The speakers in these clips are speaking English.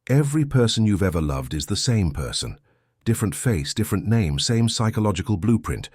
Every person you've ever loved is the same person. Different face, different name, same psychological blueprint.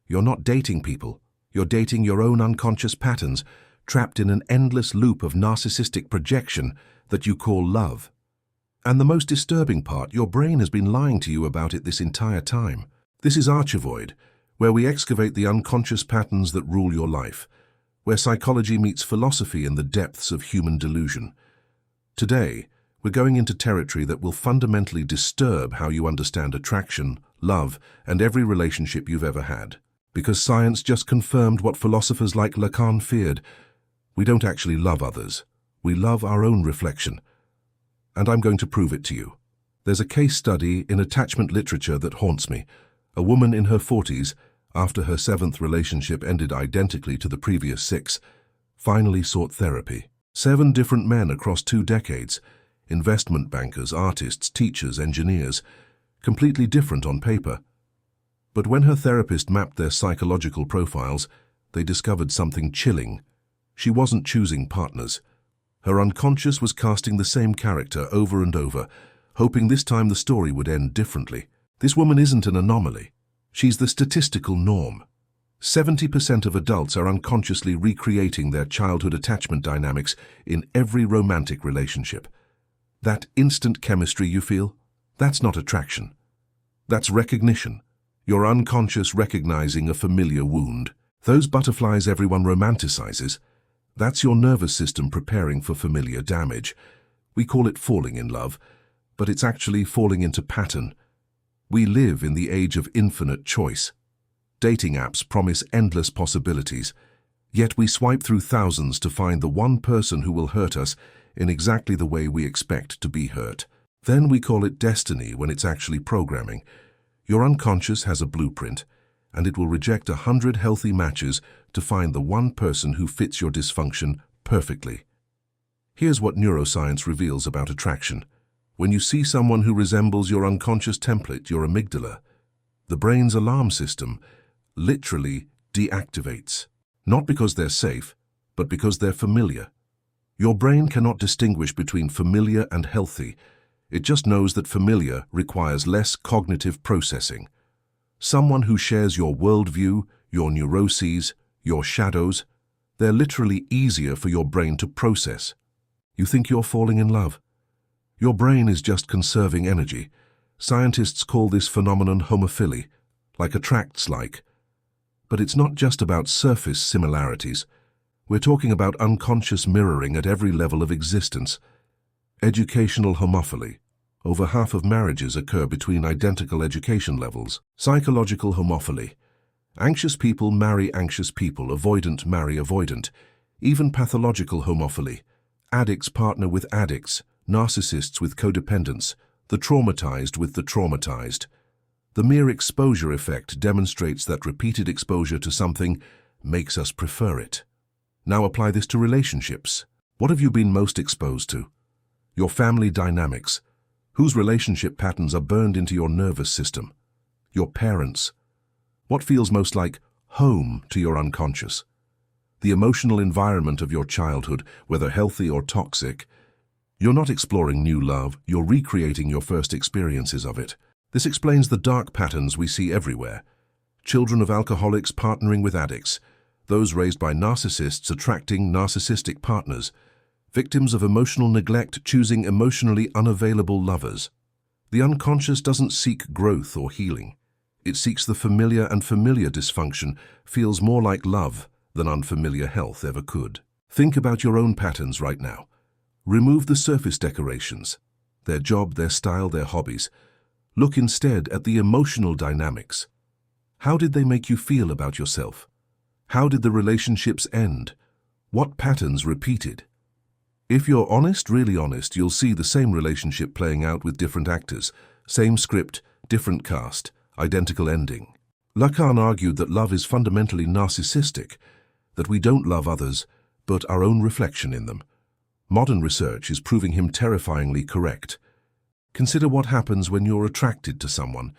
You're not dating people. You're dating your own unconscious patterns, trapped in an endless loop of narcissistic projection that you call love. And the most disturbing part, your brain has been lying to you about it this entire time. This is ArcheVoid, where we excavate the unconscious patterns that rule your life, where psychology meets philosophy in the depths of human delusion. Today, we're going into territory that will fundamentally disturb how you understand attraction, love, and every relationship you've ever had. Because science just confirmed what philosophers like Lacan feared. We don't actually love others. We love our own reflection. And I'm going to prove it to you. There's a case study in attachment literature that haunts me. A woman in her 40s, after her 7th relationship ended identically to the previous 6, finally sought therapy. 7 different men across 2 decades, investment bankers, artists, teachers, engineers, completely different on paper. But when her therapist mapped their psychological profiles, they discovered something chilling. She wasn't choosing partners. Her unconscious was casting the same character over and over, hoping this time the story would end differently. This woman isn't an anomaly. She's the statistical norm. 70% of adults are unconsciously recreating their childhood attachment dynamics in every romantic relationship. That instant chemistry you feel, that's not attraction. That's recognition. Your unconscious recognizing a familiar wound. Those butterflies everyone romanticizes, that's your nervous system preparing for familiar damage. We call it falling in love, but it's actually falling into pattern. We live in the age of infinite choice. Dating apps promise endless possibilities, yet we swipe through thousands to find the one person who will hurt us in exactly the way we expect to be hurt. Then we call it destiny when it's actually programming. Your unconscious has a blueprint, and it will reject 100 healthy matches to find the one person who fits your dysfunction perfectly. Here's what neuroscience reveals about attraction. When you see someone who resembles your unconscious template, your amygdala, the brain's alarm system literally deactivates. Not because they're safe, but because they're familiar. Your brain cannot distinguish between familiar and healthy. It just knows that familiar requires less cognitive processing. Someone who shares your worldview, your neuroses, your shadows, they're literally easier for your brain to process. You think you're falling in love? Your brain is just conserving energy. Scientists call this phenomenon homophily, like attracts like. But it's not just about surface similarities. We're talking about unconscious mirroring at every level of existence. Educational homophily. Over half of marriages occur between identical education levels. Psychological homophily. Anxious people marry anxious people, avoidant marry avoidant. Even pathological homophily. Addicts partner with addicts, narcissists with codependents, the traumatized with the traumatized. The mere exposure effect demonstrates that repeated exposure to something makes us prefer it. Now apply this to relationships. What have you been most exposed to? Your family dynamics. Whose relationship patterns are burned into your nervous system? Your parents. What feels most like home to your unconscious? The emotional environment of your childhood, whether healthy or toxic. You're not exploring new love, you're recreating your first experiences of it. This explains the dark patterns we see everywhere. Children of alcoholics partnering with addicts. Those raised by narcissists attracting narcissistic partners. Victims of emotional neglect choosing emotionally unavailable lovers. The unconscious doesn't seek growth or healing. It seeks the familiar, and familiar dysfunction feels more like love than unfamiliar health ever could. Think about your own patterns right now. Remove the surface decorations, their job, their style, their hobbies. Look instead at the emotional dynamics. How did they make you feel about yourself? How did the relationships end? What patterns repeated? If you're honest, really honest, you'll see the same relationship playing out with different actors, same script, different cast, identical ending. Lacan argued that love is fundamentally narcissistic, that we don't love others, but our own reflection in them. Modern research is proving him terrifyingly correct. Consider what happens when you're attracted to someone.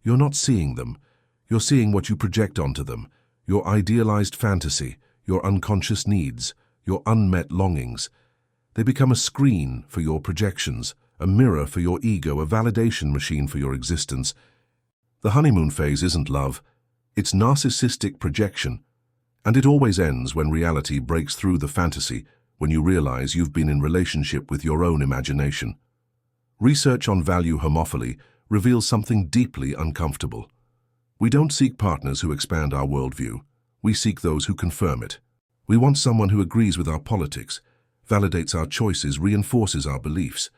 You're not seeing them. You're seeing what you project onto them, your idealized fantasy, your unconscious needs, your unmet longings. They become a screen for your projections, a mirror for your ego, a validation machine for your existence. The honeymoon phase isn't love, it's narcissistic projection, and it always ends when reality breaks through the fantasy, when you realize you've been in relationship with your own imagination. Research on value homophily reveals something deeply uncomfortable. We don't seek partners who expand our worldview. We seek those who confirm it. We want someone who agrees with our politics, validates our choices, reinforces our beliefs.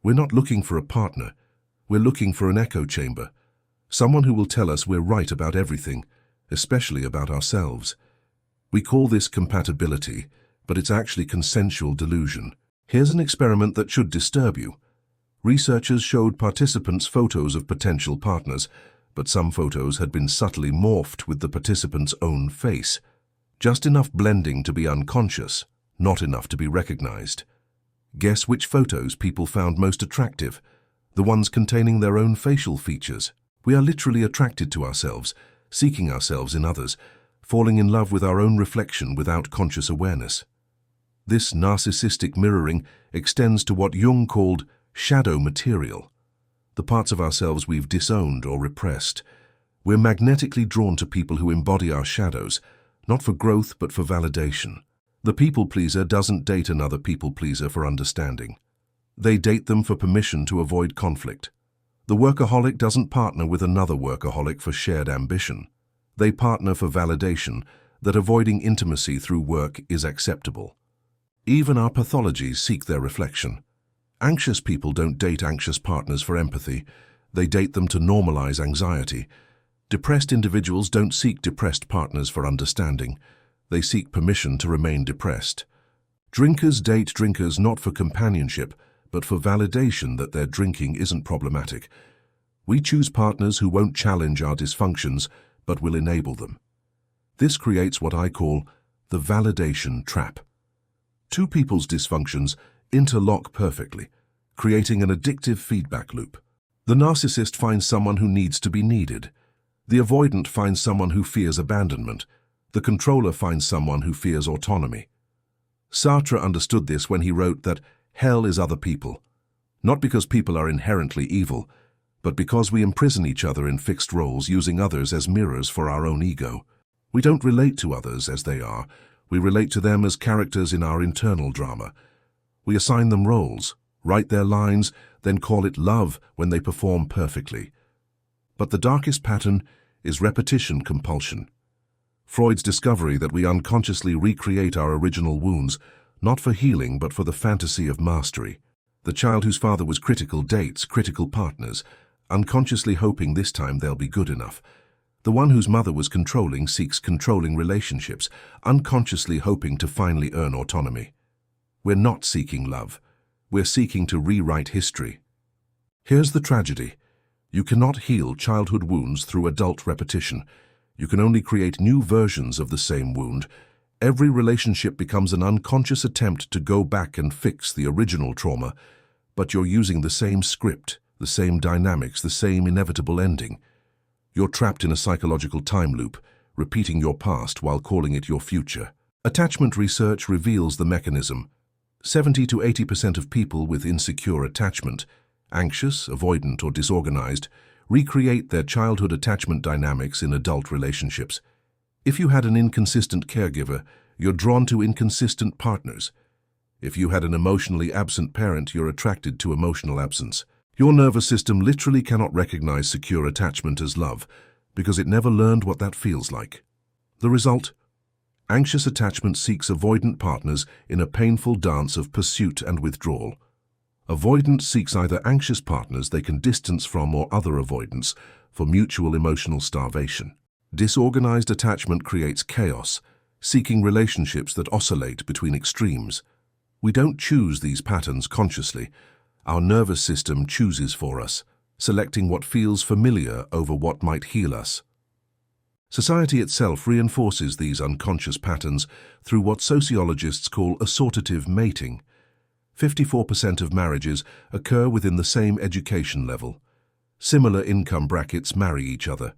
We're not looking for a partner. We're looking for an echo chamber, someone who will tell us we're right about everything, especially about ourselves. We call this compatibility, but it's actually consensual delusion. Here's an experiment that should disturb you. Researchers showed participants photos of potential partners, but some photos had been subtly morphed with the participant's own face. Just enough blending to be unconscious, not enough to be recognized. Guess which photos people found most attractive? The ones containing their own facial features. We are literally attracted to ourselves, seeking ourselves in others, falling in love with our own reflection without conscious awareness. This narcissistic mirroring extends to what Jung called shadow material, the parts of ourselves we've disowned or repressed. We're magnetically drawn to people who embody our shadows, not for growth but for validation. The people pleaser doesn't date another people pleaser for understanding. They date them for permission to avoid conflict. The workaholic doesn't partner with another workaholic for shared ambition. They partner for validation that avoiding intimacy through work is acceptable. Even our pathologies seek their reflection. Anxious people don't date anxious partners for empathy. They date them to normalize anxiety. Depressed individuals don't seek depressed partners for understanding. They seek permission to remain depressed. Drinkers date drinkers not for companionship, but for validation that their drinking isn't problematic. We choose partners who won't challenge our dysfunctions, but will enable them. This creates what I call the validation trap. Two people's dysfunctions interlock perfectly, creating an addictive feedback loop. The narcissist finds someone who needs to be needed. The avoidant finds someone who fears abandonment. The controller finds someone who fears autonomy. Sartre understood this when he wrote that hell is other people, not because people are inherently evil, but because we imprison each other in fixed roles, using others as mirrors for our own ego. We don't relate to others as they are. We relate to them as characters in our internal drama. We assign them roles, write their lines, then call it love when they perform perfectly. But the darkest pattern is repetition compulsion. Freud's discovery that we unconsciously recreate our original wounds, not for healing but for the fantasy of mastery. The child whose father was critical dates critical partners, unconsciously hoping this time they'll be good enough. The one whose mother was controlling seeks controlling relationships, unconsciously hoping to finally earn autonomy. We're not seeking love. We're seeking to rewrite history. Here's the tragedy. You cannot heal childhood wounds through adult repetition. You can only create new versions of the same wound. Every relationship becomes an unconscious attempt to go back and fix the original trauma, but you're using the same script, the same dynamics, the same inevitable ending. You're trapped in a psychological time loop, repeating your past while calling it your future. Attachment research reveals the mechanism. 70 to 80% of people with insecure attachment, anxious, avoidant, or disorganized, recreate their childhood attachment dynamics in adult relationships. If you had an inconsistent caregiver, you're drawn to inconsistent partners. If you had an emotionally absent parent, you're attracted to emotional absence. Your nervous system literally cannot recognize secure attachment as love because it never learned what that feels like. The result? Anxious attachment seeks avoidant partners in a painful dance of pursuit and withdrawal. Avoidant seeks either anxious partners they can distance from or other avoidance for mutual emotional starvation. Disorganized attachment creates chaos, seeking relationships that oscillate between extremes. We don't choose these patterns consciously. Our nervous system chooses for us, selecting what feels familiar over what might heal us. Society itself reinforces these unconscious patterns through what sociologists call assortative mating. 54% of marriages occur within the same education level. Similar income brackets marry each other.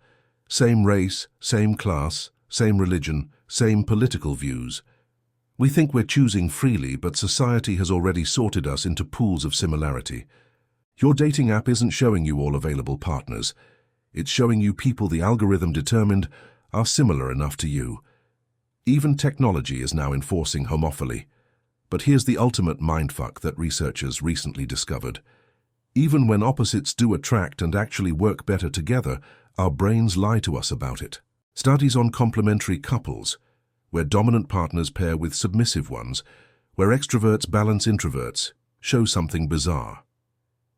Same race, same class, same religion, same political views. We think we're choosing freely, but society has already sorted us into pools of similarity. Your dating app isn't showing you all available partners. It's showing you people the algorithm determined are similar enough to you. Even technology is now enforcing homophily. But here's the ultimate mindfuck that researchers recently discovered. Even when opposites do attract and actually work better together, our brains lie to us about it. Studies on complementary couples, where dominant partners pair with submissive ones, where extroverts balance introverts, show something bizarre.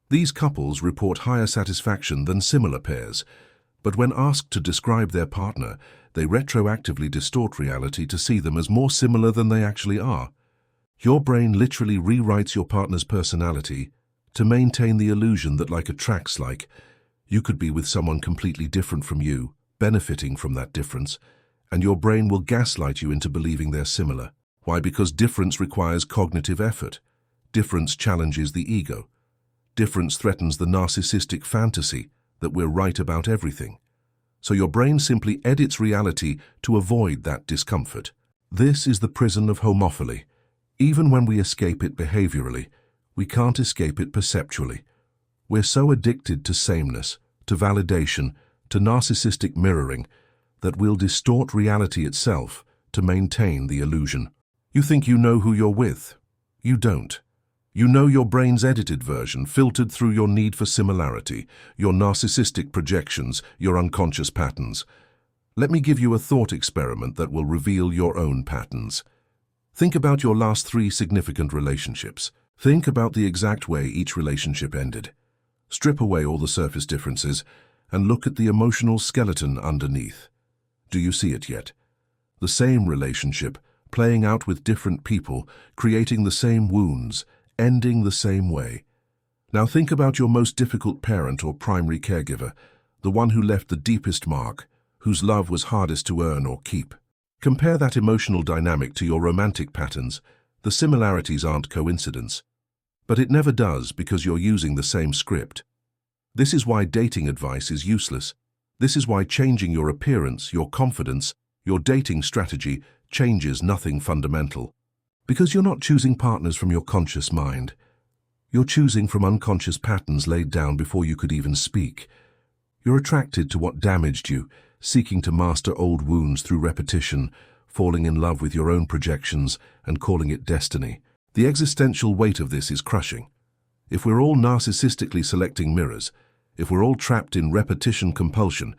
These couples report higher satisfaction than similar pairs, but when asked to describe their partner, they retroactively distort reality to see them as more similar than they actually are. Your brain literally rewrites your partner's personality to maintain the illusion that like attracts like, you could be with someone completely different from you, benefiting from that difference, and your brain will gaslight you into believing they're similar. Why? Because difference requires cognitive effort. Difference challenges the ego. Difference threatens the narcissistic fantasy that we're right about everything. So your brain simply edits reality to avoid that discomfort. This is the prison of homophily. Even when we escape it behaviorally, we can't escape it perceptually. We're so addicted to sameness, to validation, to narcissistic mirroring, that we'll distort reality itself to maintain the illusion. You think you know who you're with. You don't. You know your brain's edited version, filtered through your need for similarity, your narcissistic projections, your unconscious patterns. Let me give you a thought experiment that will reveal your own patterns. Think about your last 3 significant relationships. Think about the exact way each relationship ended. Strip away all the surface differences and look at the emotional skeleton underneath. Do you see it yet? The same relationship, playing out with different people, creating the same wounds, ending the same way. Now think about your most difficult parent or primary caregiver, the one who left the deepest mark, whose love was hardest to earn or keep. Compare that emotional dynamic to your romantic patterns. The similarities aren't coincidence. But it never does because you're using the same script. This is why dating advice is useless. This is why changing your appearance, your confidence, your dating strategy changes nothing fundamental. Because you're not choosing partners from your conscious mind. You're choosing from unconscious patterns laid down before you could even speak. You're attracted to what damaged you, seeking to master old wounds through repetition, falling in love with your own projections and calling it destiny. The existential weight of this is crushing. If we're all narcissistically selecting mirrors, if we're all trapped in repetition compulsion,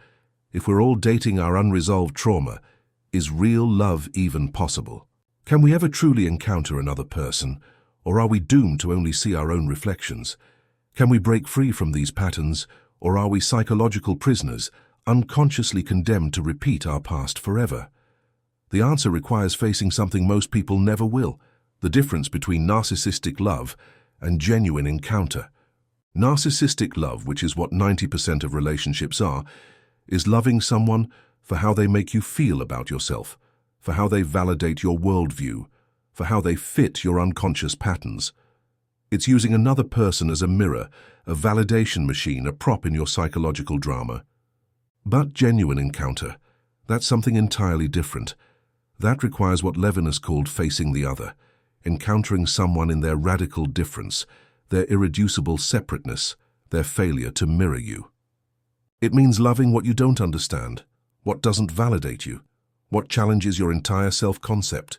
if we're all dating our unresolved trauma, is real love even possible? Can we ever truly encounter another person, or are we doomed to only see our own reflections? Can we break free from these patterns, or are we psychological prisoners, unconsciously condemned to repeat our past forever? The answer requires facing something most people never will: the difference between narcissistic love and genuine encounter. Narcissistic love, which is what 90% of relationships are, is loving someone for how they make you feel about yourself, for how they validate your worldview, for how they fit your unconscious patterns. It's using another person as a mirror, a validation machine, a prop in your psychological drama. But genuine encounter, that's something entirely different. That requires what Levinas called facing the other, encountering someone in their radical difference, their irreducible separateness, their failure to mirror you. It means loving what you don't understand, what doesn't validate you, what challenges your entire self-concept.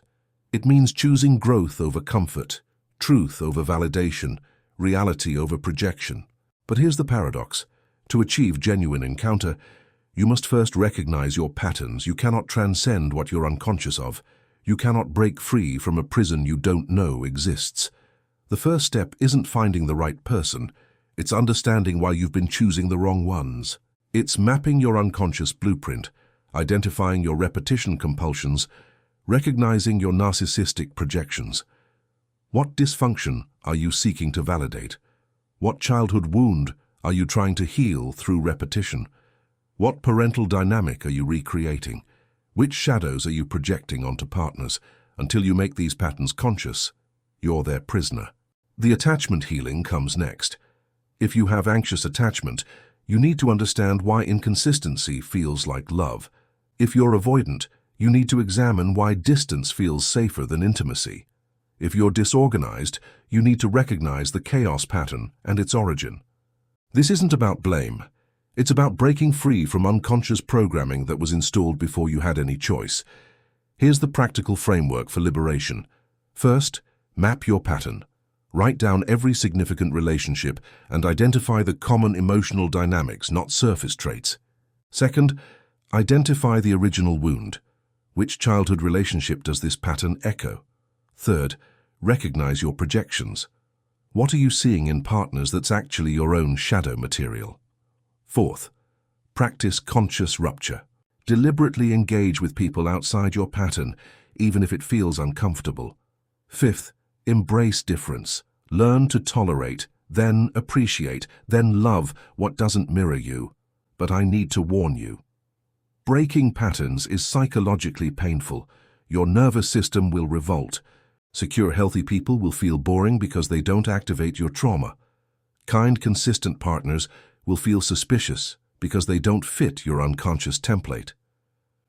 It means choosing growth over comfort, truth over validation, reality over projection. But here's the paradox. To achieve genuine encounter, you must first recognize your patterns. You cannot transcend what you're unconscious of. You cannot break free from a prison you don't know exists. The first step isn't finding the right person. It's understanding why you've been choosing the wrong ones. It's mapping your unconscious blueprint, identifying your repetition compulsions, recognizing your narcissistic projections. What dysfunction are you seeking to validate? What childhood wound are you trying to heal through repetition? What parental dynamic are you recreating? Which shadows are you projecting onto partners? Until you make these patterns conscious, you're their prisoner. The attachment healing comes next. If you have anxious attachment, you need to understand why inconsistency feels like love. If you're avoidant, you need to examine why distance feels safer than intimacy. If you're disorganized, you need to recognize the chaos pattern and its origin. This isn't about blame. It's about breaking free from unconscious programming that was installed before you had any choice. Here's the practical framework for liberation. First, map your pattern. Write down every significant relationship and identify the common emotional dynamics, not surface traits. Second, identify the original wound. Which childhood relationship does this pattern echo? Third, recognize your projections. What are you seeing in partners that's actually your own shadow material? Fourth, practice conscious rupture. Deliberately engage with people outside your pattern, even if it feels uncomfortable. Fifth, embrace difference. Learn to tolerate, then appreciate, then love what doesn't mirror you. But I need to warn you. Breaking patterns is psychologically painful. Your nervous system will revolt. Secure, healthy people will feel boring because they don't activate your trauma. Kind, consistent partners will feel suspicious because they don't fit your unconscious template.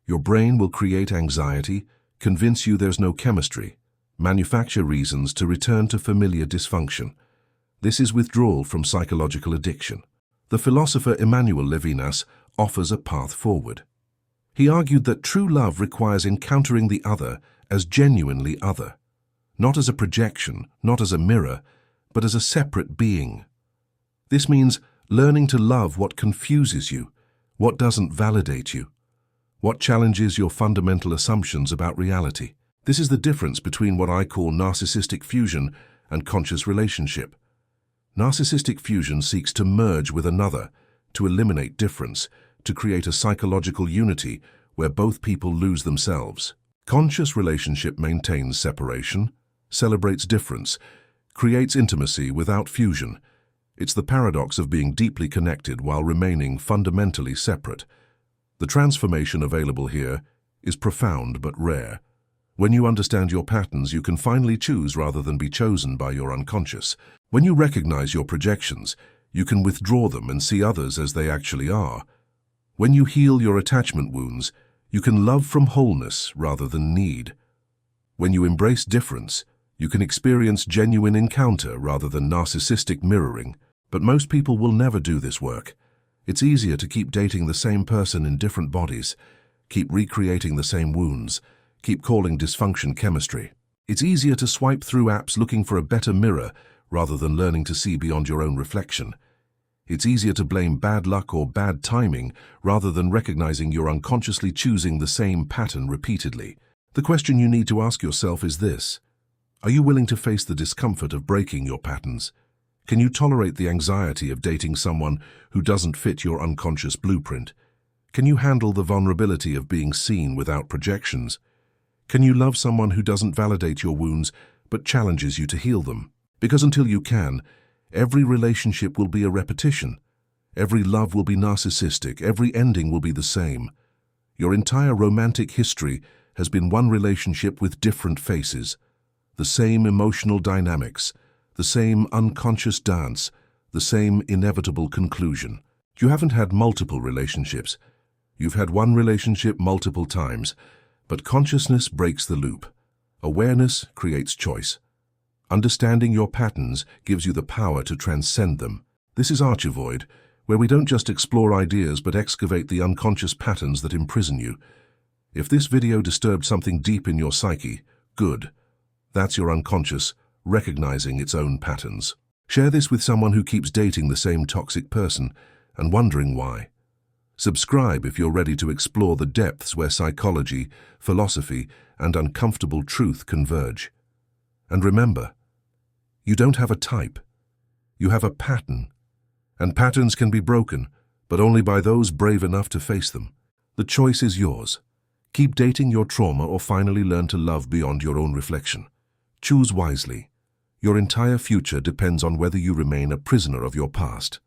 Your brain will create anxiety, convince you there's no chemistry, manufacture reasons to return to familiar dysfunction. This is withdrawal from psychological addiction. The philosopher Emmanuel Levinas offers a path forward. He argued that true love requires encountering the other as genuinely other, not as a projection, not as a mirror, but as a separate being. This means learning to love what confuses you, what doesn't validate you, what challenges your fundamental assumptions about reality. This is the difference between what I call narcissistic fusion and conscious relationship. Narcissistic fusion seeks to merge with another, to eliminate difference, to create a psychological unity where both people lose themselves. Conscious relationship maintains separation, celebrates difference, creates intimacy without fusion. It's the paradox of being deeply connected while remaining fundamentally separate. The transformation available here is profound but rare. When you understand your patterns, you can finally choose rather than be chosen by your unconscious. When you recognize your projections, you can withdraw them and see others as they actually are. When you heal your attachment wounds, you can love from wholeness rather than need. When you embrace difference, you can experience genuine encounter rather than narcissistic mirroring. But most people will never do this work. It's easier to keep dating the same person in different bodies, keep recreating the same wounds, keep calling dysfunction chemistry. It's easier to swipe through apps looking for a better mirror rather than learning to see beyond your own reflection. It's easier to blame bad luck or bad timing rather than recognizing you're unconsciously choosing the same pattern repeatedly. The question you need to ask yourself is this: are you willing to face the discomfort of breaking your patterns? Can you tolerate the anxiety of dating someone who doesn't fit your unconscious blueprint? Can you handle the vulnerability of being seen without projections? Can you love someone who doesn't validate your wounds but challenges you to heal them? Because until you can, every relationship will be a repetition. Every love will be narcissistic. Every ending will be the same. Your entire romantic history has been one relationship with different faces, the same emotional dynamics, the same unconscious dance, the same inevitable conclusion. You haven't had multiple relationships. You've had one relationship multiple times, but consciousness breaks the loop. Awareness creates choice. Understanding your patterns gives you the power to transcend them. This is ArcheVoid, where we don't just explore ideas but excavate the unconscious patterns that imprison you. If this video disturbed something deep in your psyche, good. That's your unconscious recognizing its own patterns. Share this with someone who keeps dating the same toxic person and wondering why. Subscribe if you're ready to explore the depths where psychology, philosophy, and uncomfortable truth converge. And remember, you don't have a type. You have a pattern. And patterns can be broken, but only by those brave enough to face them. The choice is yours. Keep dating your trauma or finally learn to love beyond your own reflection. Choose wisely. Your entire future depends on whether you remain a prisoner of your past.